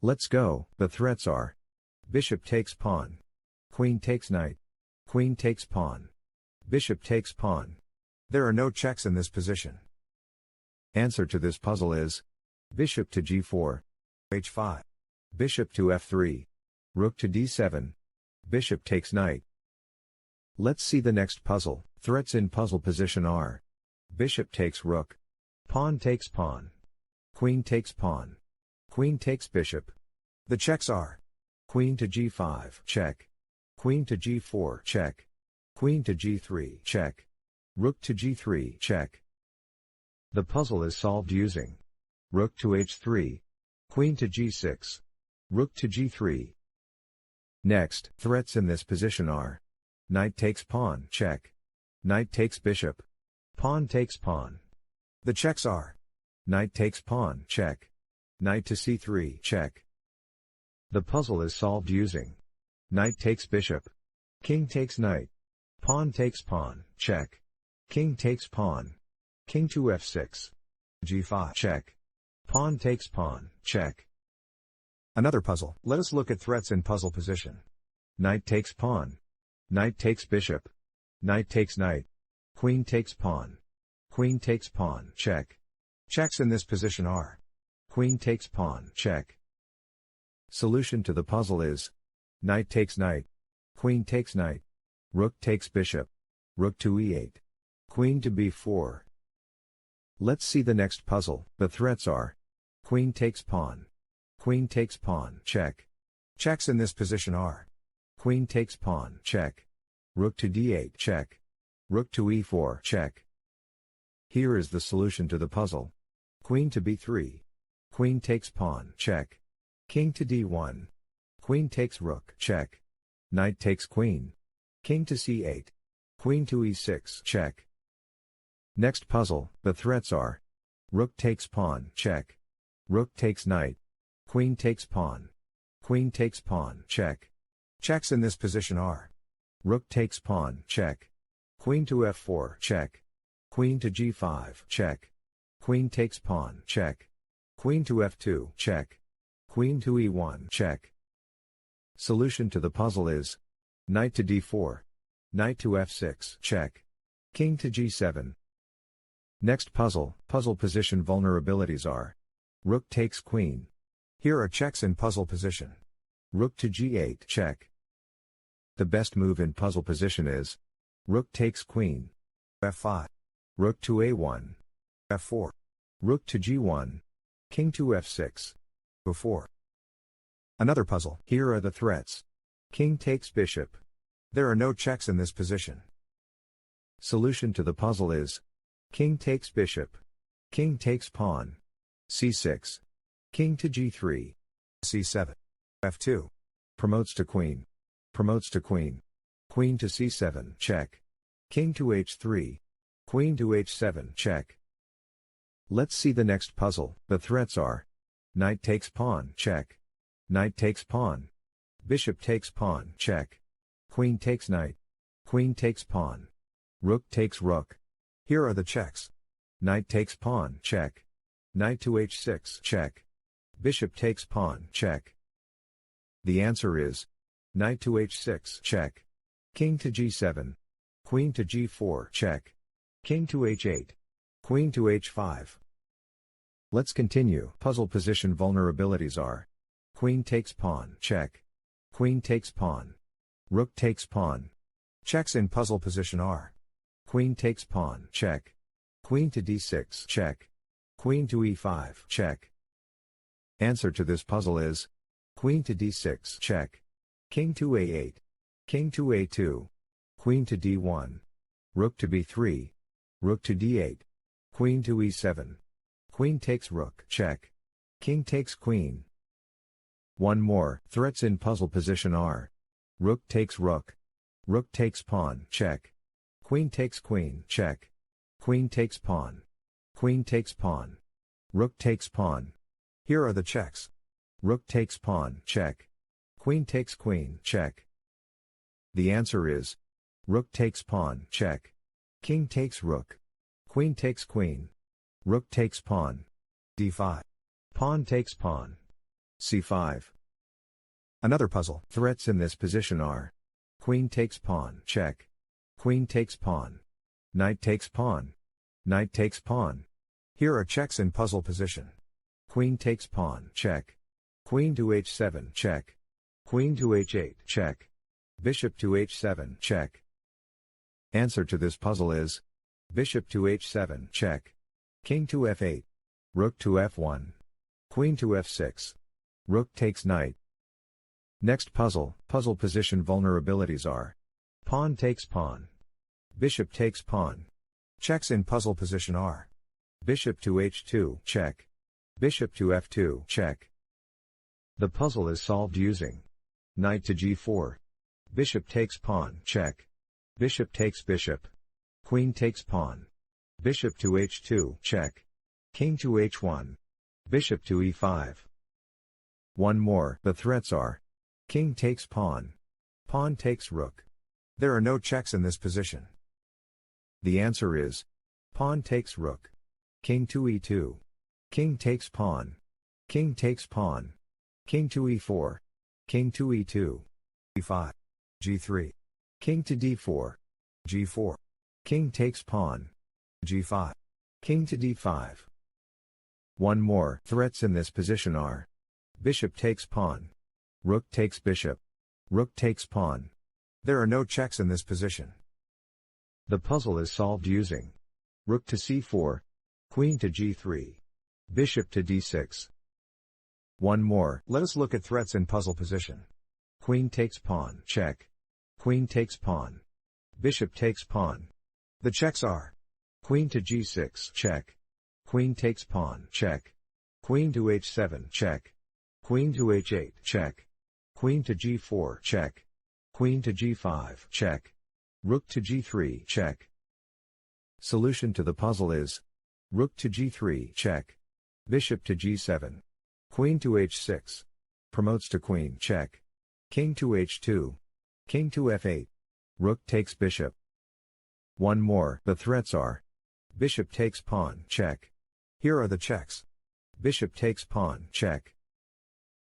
Let's go. The threats are: bishop takes pawn, queen takes knight, queen takes pawn, bishop takes pawn. There are no checks in this position. Answer to this puzzle is: bishop to g4, h5, bishop to f3, rook to d7, bishop takes knight. Let's see the next puzzle. Threats in puzzle position are: bishop takes rook, pawn takes pawn, queen takes pawn, queen takes bishop. The checks are: queen to g5, check, queen to g4, check, queen to g3, check, rook to g3, check. The puzzle is solved using: rook to h3, queen to g6, rook to g3. Next, threats in this position are: knight takes pawn, check, knight takes bishop, pawn takes pawn. The checks are: knight takes pawn, check, knight to c3, check. The puzzle is solved using: knight takes bishop, king takes knight, pawn takes pawn, check, king takes pawn, king to f6, g5, check, pawn takes pawn, check. Another puzzle. Let us look at threats in puzzle position. Knight takes pawn, knight takes bishop, knight takes knight, queen takes pawn, queen takes pawn, check. Checks in this position are: queen takes pawn, check. Solution to the puzzle is: knight takes knight, queen takes knight, rook takes bishop, rook to e8, queen to b4. Let's see the next puzzle. The threats are: queen takes pawn, queen takes pawn, check. Checks in this position are: queen takes pawn, check, rook to d8, check, rook to e4, check. Here is the solution to the puzzle: queen to b3, queen takes pawn, check, king to d1, queen takes rook, check, knight takes queen, king to c8, queen to e6, check. Next puzzle. The threats are: rook takes pawn, check, rook takes knight, queen takes pawn, queen takes pawn, check. Checks in this position are: rook takes pawn, check, queen to f4, check, queen to g5, check, queen takes pawn, check, queen to f2, check, queen to e1, check. Solution to the puzzle is: knight to d4, knight to f6, check, king to g7. Next puzzle. Puzzle position vulnerabilities are: rook takes queen. Here are checks in puzzle position. Rook to g8, check. The best move in puzzle position is: rook takes queen, f5, rook to a1, f4, rook to g1, king to f6, b4. Another puzzle. Here are the threats: king takes bishop. There are no checks in this position. Solution to the puzzle is: king takes bishop, king takes pawn, c6, king to g3, c7, f2, promotes to queen, queen to c7, check, king to h3, queen to h7, check. Let's see the next puzzle. The threats are: knight takes pawn, check, knight takes pawn, bishop takes pawn, check, queen takes knight, queen takes pawn, rook takes rook. Here are the checks: knight takes pawn, check, knight to h6, check, bishop takes pawn, check. The answer is: knight to h6, check, king to g7, queen to g4, check, king to h8, queen to h5. Let's continue. Puzzle position vulnerabilities are: queen takes pawn, check, queen takes pawn, rook takes pawn. Checks in puzzle position are: queen takes pawn, check, queen to d6, check, queen to e5, check. Answer to this puzzle is: queen to d6, check, king to a8, king to a2, queen to d1, rook to b3, rook to d8, queen to e7, queen takes rook, check, king takes queen. One more. Threats in puzzle position are: rook takes rook takes pawn, check, queen takes queen, check, queen takes pawn, queen takes pawn, rook takes pawn. Here are the checks: rook takes pawn, check, queen takes queen, check. The answer is: rook takes pawn, check, king takes rook, queen takes queen, rook takes pawn, d5, pawn takes pawn. c5. Another puzzle. Threats in this position are queen takes pawn, check. Queen takes pawn. Knight takes pawn. Knight takes pawn. Here are checks in puzzle position. Queen takes pawn, check. Queen to h7, check. Queen to h8, check. Bishop to h7, check. Answer to this puzzle is bishop to h7, check. King to f8. Rook to f1. Queen to f6. Rook takes knight. Next puzzle. Puzzle position vulnerabilities are pawn takes pawn. Bishop takes pawn. Checks in puzzle position are bishop to h2, check. Bishop to f2, check. The puzzle is solved using knight to g4. Bishop takes pawn, check. Bishop takes bishop. Queen takes pawn. Bishop to h2, check. King to h1. Bishop to e5. One more. The threats are king takes pawn. Pawn takes rook. There are no checks in this position. The answer is pawn takes rook. King to e2. King takes pawn. King takes pawn. King to e4. King to e2. e5. g3. King to d4. g4. King takes pawn. g5. King to d5. One more. Threats in this position are bishop takes pawn. Rook takes bishop. Rook takes pawn. There are no checks in this position. The puzzle is solved using rook to c4. Queen to g3. Bishop to d6. One more. Let us look at threats in puzzle position. Queen takes pawn, check. Queen takes pawn. Bishop takes pawn. The checks are queen to g6, check. Queen takes pawn, check. Queen to h7, check. Queen to h8, check. Queen to g4, check. Queen to g5, check. Rook to g3, check. Solution to the puzzle is rook to g3, check. Bishop to g7. Queen to h6. Promotes to queen, check. King to h2. King to f8. Rook takes bishop. One more. The threats are bishop takes pawn, check. Here are the checks. Bishop takes pawn, check.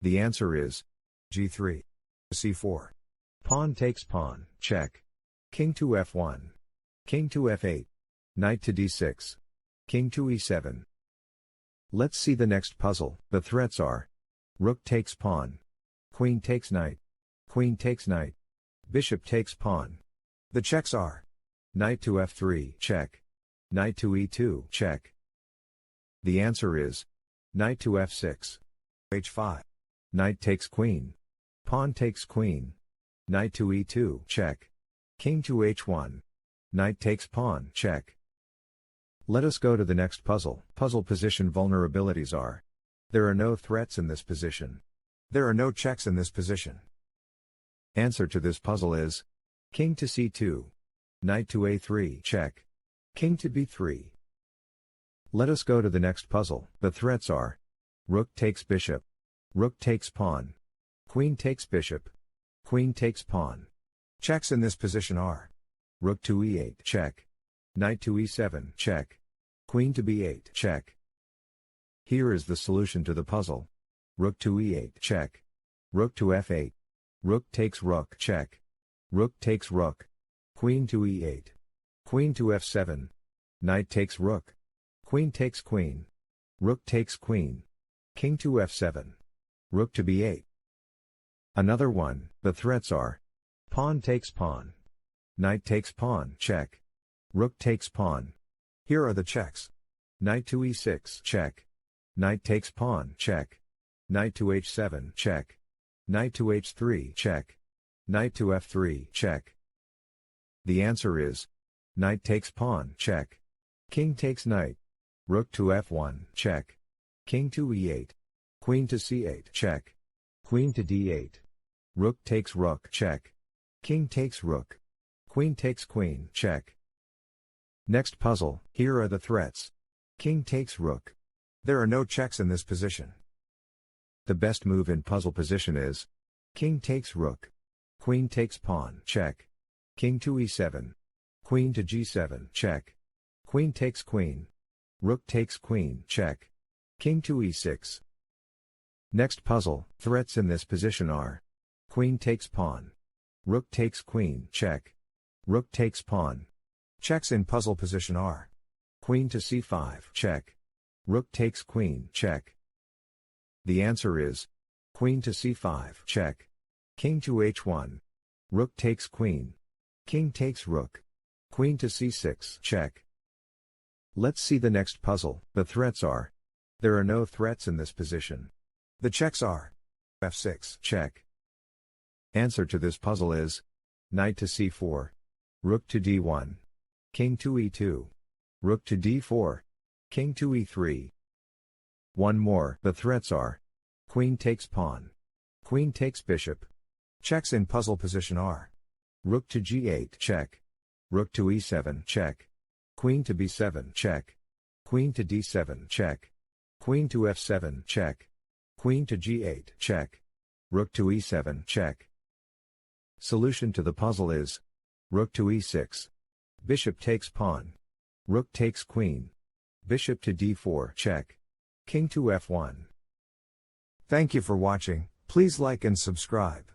The answer is g3. c4. Pawn takes pawn, check. King to f1. King to f8. Knight to d6. King to e7. Let's see the next puzzle. The threats are rook takes pawn. Queen takes knight. Queen takes knight. Bishop takes pawn. The checks are knight to f3, check. Knight to e2, check. The answer is knight to f6. h5. Knight takes queen. Pawn takes queen. Knight to e2, check. King to h1. Knight takes pawn, check. Let us go to the next puzzle. Puzzle position vulnerabilities are there are no threats in this position. There are no checks in this position. Answer to this puzzle is king to c2. Knight to a3, check. King to b3. Let us go to the next puzzle. The threats are rook takes bishop. Rook takes pawn. Queen takes bishop. Queen takes pawn. Checks in this position are rook to e8, check. Knight to e7, check. Queen to b8, check. Here is the solution to the puzzle. Rook to e8, check. Rook to f8. Rook takes rook, check. Rook takes rook. Queen to e8. Queen to f7. Knight takes rook. Queen takes queen. Rook takes queen. King to f7. Rook to b8. Another one. The threats are pawn takes pawn. Knight takes pawn, check. Rook takes pawn. Here are the checks. Knight to e6, check. Knight takes pawn, check. Knight to h7, check. Knight to h3, check. Knight to f3, check. The answer is knight takes pawn, check. King takes knight. Rook to f1, check. King to e8. Queen to c8, check. Queen to d8. Rook takes rook, check. King takes rook. Queen takes queen, check. Next puzzle. Here are the threats. King takes rook. There are no checks in this position. The best move in puzzle position is king takes rook. Queen takes pawn, check. King to e7. Queen to g7, check. Queen takes queen. Rook takes queen, check. King to e6. Next puzzle, threats in this position are: Queen takes pawn. Rook takes queen, check. Rook takes pawn. Checks in puzzle position are: Queen to c5, check. Rook takes queen, check. The answer is: Queen to c5, check. King to h1. Rook takes queen. King takes rook. Queen to c6, check. Let's see the next puzzle. The threats are: there are no threats in this position. The checks are: f6, check. Answer to this puzzle is: knight to c4. Rook to d1. King to e2. Rook to d4. King to e3. One more. The threats are: queen takes pawn. Queen takes bishop. Checks in puzzle position are: rook to g8, check. Rook to e7, check. Queen to b7, check. Queen to d7, check. Queen to f7, check. Queen to g8, check. Rook to e7, check. Solution to the puzzle is: rook to e6. Bishop takes pawn. Rook takes queen. Bishop to d4, check. King to f1. Thank you for watching. Please like and subscribe.